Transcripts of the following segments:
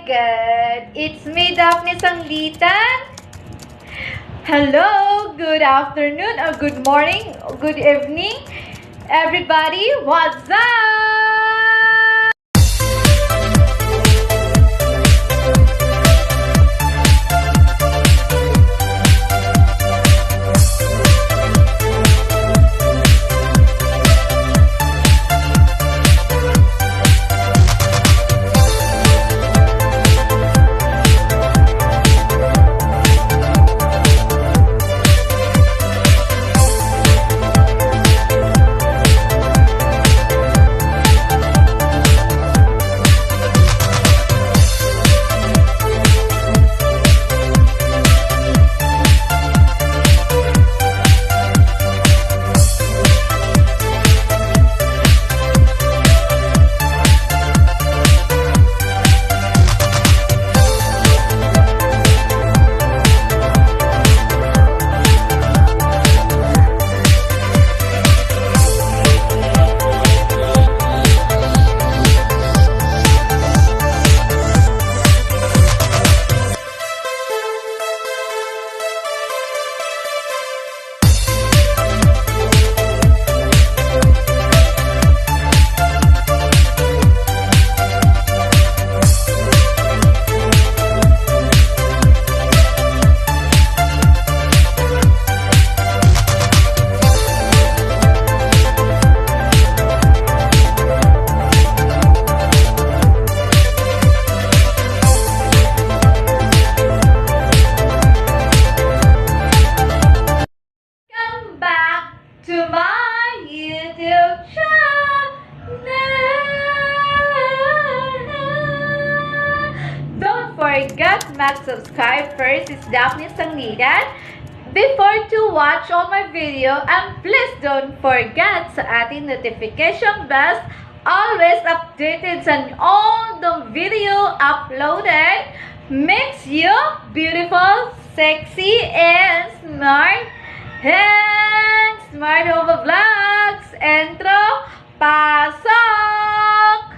God! It's me, Daphne Sanglitan. Hello, good afternoon, or good morning, or good evening, everybody. What's up? To my YouTube channel. Don't forget mag-subscribe first. It's Daphne Sanglitan. Before to watch all my video, and please don't forget sa ating notification bell, always updated on all the video uploaded. Makes you beautiful, sexy, and smart. And Smart Home Vlogs, intro, pasok!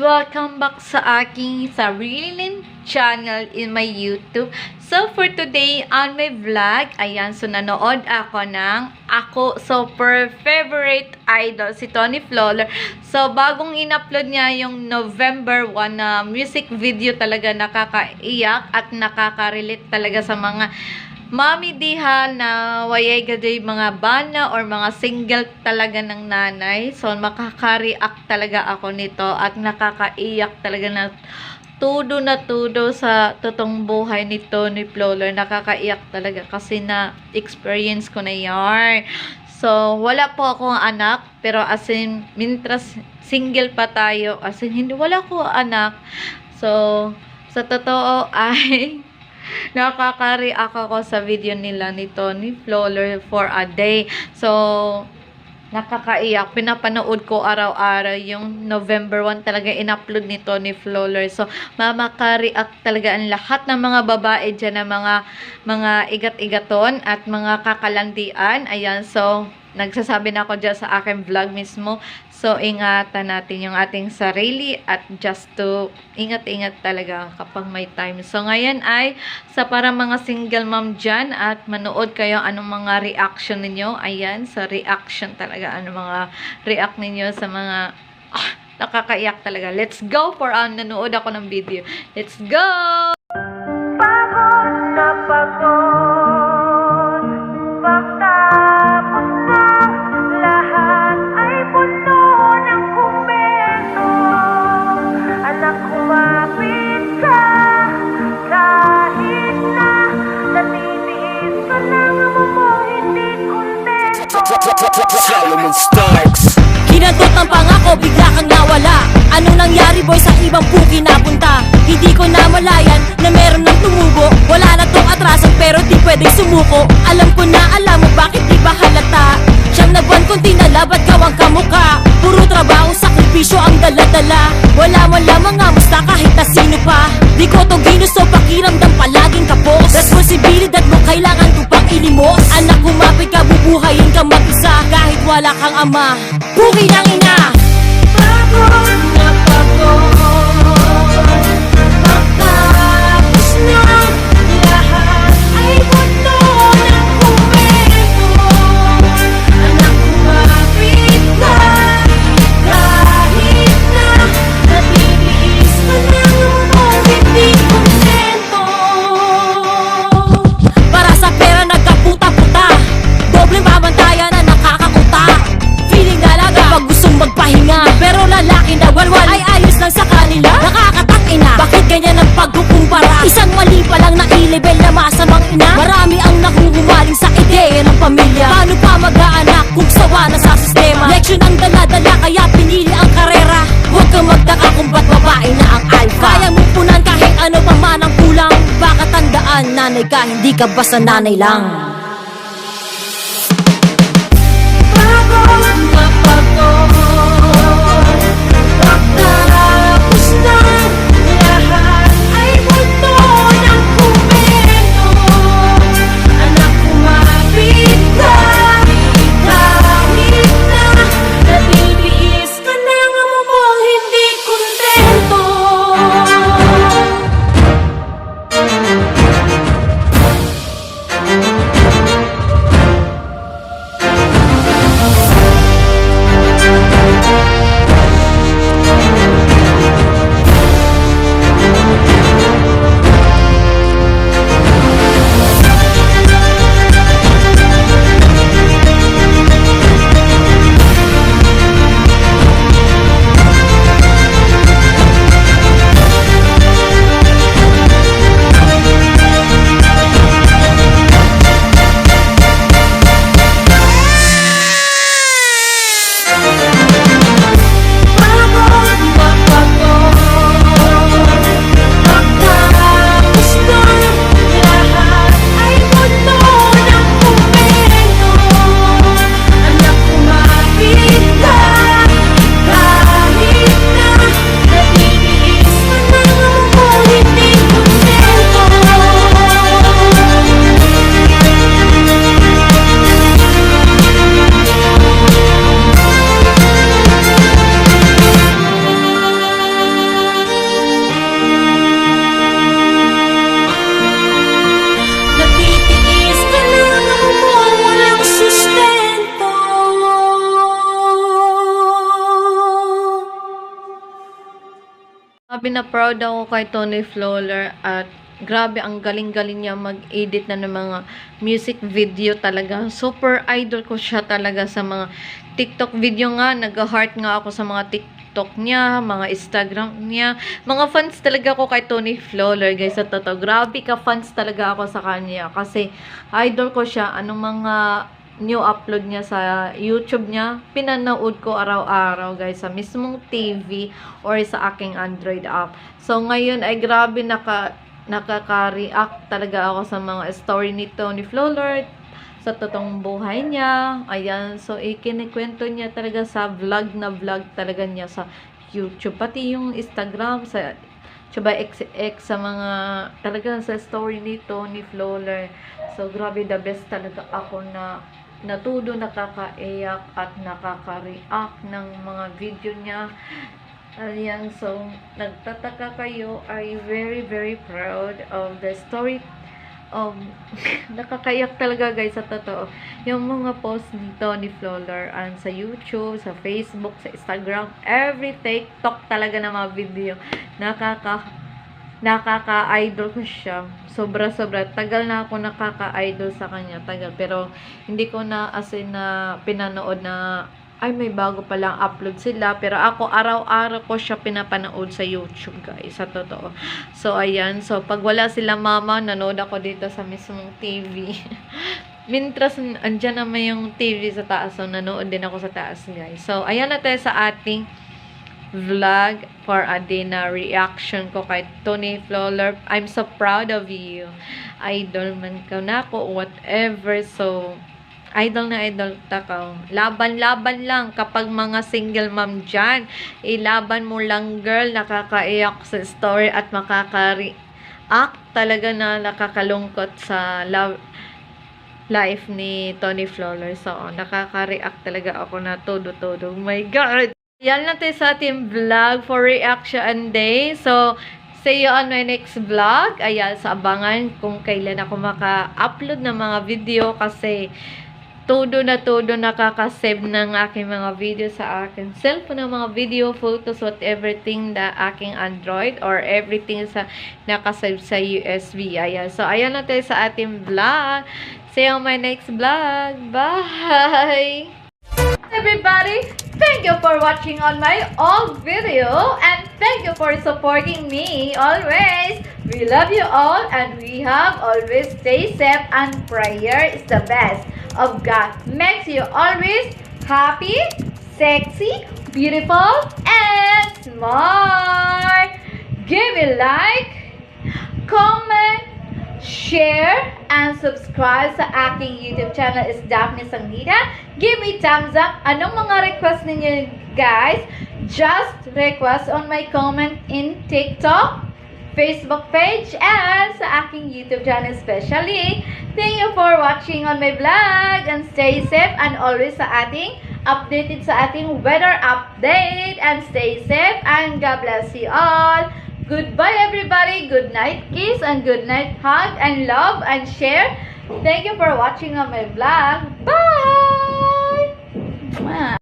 Welcome back sa aking sariling channel in my YouTube. So, for today, on my vlog, ayan, so nanood ako ng super favorite idol, si Tony Flowler. So, bagong in-upload niya yung November 1 na music video, talaga nakakaiyak at nakaka-relate talaga sa mga mami diha na wayay gaday mga bana or mga single talaga ng nanay. So, makaka-react talaga ako nito at nakakaiyak talaga na tudo sa totoong buhay ni Tony Flowler. Nakakaiyak talaga kasi na-experience ko na yan. So, wala po akong anak, pero as in, mintras single pa tayo, as in, wala ko anak. So, sa totoo ay nakaka-react ako sa video nila ni Tony Flowler for a day. So, nakakaiyak. Pinapanood ko araw-araw yung November 1 talaga in-upload ni Tony Flowler. So, mamaka-react talaga ang lahat ng mga babae dyan na mga igat-igaton at mga kakalandian. Ayan, so, nagsasabi na ako dyan sa aking vlog mismo. So, ingatan natin yung ating sarili at just to ingat-ingat talaga kapag may time. So, ngayon ay sa para mga single mom dyan at manood kayo anong mga reaction ninyo. Ayan, sa reaction talaga. Anong mga react ninyo sa mga nakakaiyak talaga. Let's go for nanood ako ng video. Let's go! Pagod na pagod, pagtapos ng lahat ay puno ng komento. Anak ko kilala, ba't gawang kamuka? Puro trabaho, sakripisyo ang dala-dala. Wala man lamang amusta kahit na sino pa. Di ko to ginusto, pakiramdam palaging kapos. Responsibilidad mo kailangan ko pang ilimos. Anak, kumapit ka, bubuhayin ka mag-isa. Kahit wala kang ama, buki ng ina. Pagod na pagod, matapos na lahat ay buto ng komento. Anak, kumapit ka, kahit na natitiis ka ng umong hindi kontento. Para sa pera nagkaputa-puta, dobleng babantayan na nakakakuta. Feeling dalaga pag gustong magpahinga, pero lalaki na walwal ay ayos lang sa kanila. Nakakatangina, bakit ganyan ang pagkukumpara? Isang mali pa lang na i-level na masamang ina. Marami ang nakuhumaling sa ideya ng pamilya. Paano pa mag-aanak kung sawa na sa sistema? Leksyon ang dala-dala kaya pinili ang karera. Huwag kang magtaka kung ba't babae na ang alpha. Kaya mong punan kahit ano pa man ang kulang. Baka tandaan, nanay ka, hindi ka basta nanay lang. Pagod na pagod, matapos na lahat ay buto ng komento. Anak, kumapit ka, kahit na natitiis ka ng umong hindi kontento. Natitiis ka lang umong walang sustento. Sabi na proud ako kay Tony Flowler at grabe ang galing-galing niya mag-edit na ng mga music video talaga. Super idol ko siya talaga sa mga TikTok video nga. Nag-heart nga ako sa mga TikTok niya, mga Instagram niya. Mga fans talaga ako kay Tony Flowler, guys. Sa totoo, grabe ka fans talaga ako sa kanya. Kasi idol ko siya. Anong mga new upload niya sa YouTube niya, pinanood ko araw-araw, guys, sa mismong TV or sa aking Android app. So ngayon ay grabe nakaka-react talaga ako sa mga story ni Tony Flowler sa totoong buhay niya. Ayan, so ikinikwento niya talaga sa vlog talaga niya sa YouTube, pati yung Instagram sa Chuba XX, sa mga talaga sa story ni Tony Flowler. So grabe, the best talaga ako na natudo, nakakaiyak at nakaka-react ng mga video niya. Ayan, so nagtataka kayo, I very very proud of the story of nakakaiyak talaga, guys, sa totoo. Yung mga post ni Tony Flowler sa YouTube, sa Facebook, sa Instagram, every TikTok talaga na mga video, nakaka-idol ko siya. Sobra-sobra. Tagal na ako nakaka-idol sa kanya. Tagal. Pero, hindi ko na as in na pinanood na ay, may bago palang upload sila. Pero ako, araw-araw ko siya pinapanood sa YouTube, guys. Sa totoo. So, ayan. So, pag wala sila mama, nanood ako dito sa mismong TV. Mintras, andyan naman yung TV sa taas. So, nanood din ako sa taas, guys. So, ayan na tayo sa ating vlog for a day na reaction ko kay Tony Flowler. I'm so proud of you. Idol man ka na ako, whatever. So, Idol na idol takaw. Laban-laban lang kapag mga single mom dyan. Ilaban mo lang girl, nakakaiyak sa story at makaka-react talaga na nakakalungkot sa life ni Tony Flowler. So, nakaka-react talaga ako na todo-todo. Oh my God! Yan lang tayo sa ating vlog for reaction day. So, see you on my next vlog. Ayan, sa abangan kung kailan ako maka-upload ng mga video kasi todo nakaka-save ng aking mga video sa aking cellphone, ng mga video, photos, what everything na aking Android or everything sa nakasave sa USB. Ayan. So, ayan na tayo sa ating vlog. See you on my next vlog. Bye! Everybody, thank you for watching on my old video and thank you for supporting me always. We love you all and we have always stay safe and prayer is the best of God. Makes you always happy, sexy, beautiful, and smart. Give me like, comment, share, and subscribe sa aking YouTube channel is Daphne Sangnita. Give me thumbs up. Anong mga request ninyo guys? Just request on my comment in TikTok, Facebook page, and sa aking YouTube channel especially. Thank you for watching on my vlog and stay safe and always sa ating updated sa ating weather update and stay safe and God bless you all. Goodbye everybody. Good night kiss and good night hug and love and share. Thank you for watching on my vlog. Bye! Mwah.